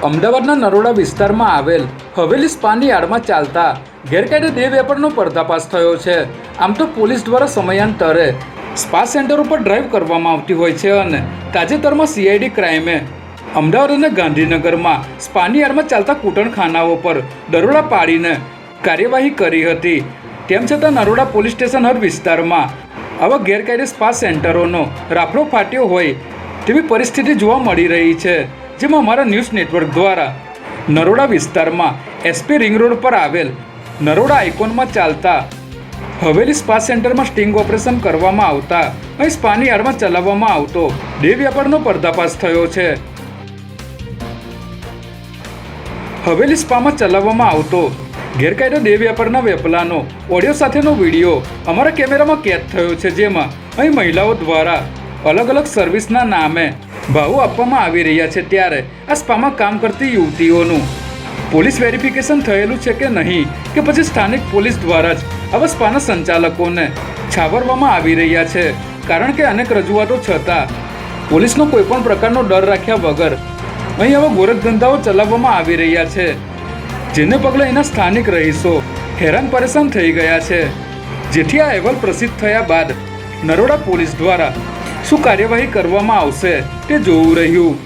અમદાવાદના નરોડા વિસ્તારમાં આવેલ હવેલી સ્પાની યાર્ડમાં ચાલતા ગેરકાયદે દેહ વેપારનો પર્દાફાશ થયો છે। આમ તો પોલીસ દ્વારા સમયાંતરે સ્પા સેન્ટર ઉપર ડ્રાઈવ કરવામાં આવતી હોય છે અને તાજેતરમાં સીઆઈડી ક્રાઇમે અમદાવાદ અને ગાંધીનગરમાં સ્પાની યાર્ડમાં ચાલતા કૂટણખાનાઓ પર દરોડા પાડીને કાર્યવાહી કરી હતી। તેમ છતાં નરોડા પોલીસ સ્ટેશન હદ વિસ્તારમાં આવા ગેરકાયદે સ્પા સેન્ટરોનો રાફડો ફાટ્યો હોય તેવી પરિસ્થિતિ જોવા મળી રહી છે, જેમાં અમારા ન્યૂઝ નેટવર્ક દ્વારા નરોડા વિસ્તારમાં એસપી રિંગ રોડ પર આવેલ નરોડા આઇકોનમાં ચાલતા હવેલી સ્પા સેન્ટરમાં સ્ટિંગ ઓપરેશન કરવામાં આવતા અહીં સ્પાની યાર્ડમાં ચલાવવામાં આવતો દેહ વેપારનો પર્દાફાશ થયો છે। હવેલી સ્પામાં ચલાવવામાં આવતો ગેરકાયદે દેહ વેપારના વેપલાનો ઓડિયો સાથેનો વિડીયો અમારા કેમેરામાં કેદ થયો છે, જેમાં અહીં મહિલાઓ દ્વારા અલગ અલગ સર્વિસના નામે ભાવો આપવામાં આવી રહ્યા છે। ત્યારે આ સ્પામાં કામ કરતી યુવતીઓનું પોલીસ વેરિફિકેશન થયેલું છે કે નહીં, કે પછી સ્થાનિક પોલીસ દ્વારા જ આવા સ્પાના સંચાલકોને છાવરવામાં આવી રહ્યા છે, કારણ કે અનેક રજૂઆતો છતાં પોલીસનો કોઈ પણ પ્રકારનો ડર રાખ્યા વગર અહીં આવા ગોરખધંધાઓ ચલાવવામાં આવી રહ્યા છે, જેને પગલે અહીંના સ્થાનિક રહીશો હેરાન પરેશાન થઈ ગયા છે। જેથી આ અહેવાલ પ્રસિદ્ધ થયા બાદ નરોડા પોલીસ દ્વારા શું કાર્યવાહી કરવામાં આવશે તે જોવું રહ્યું।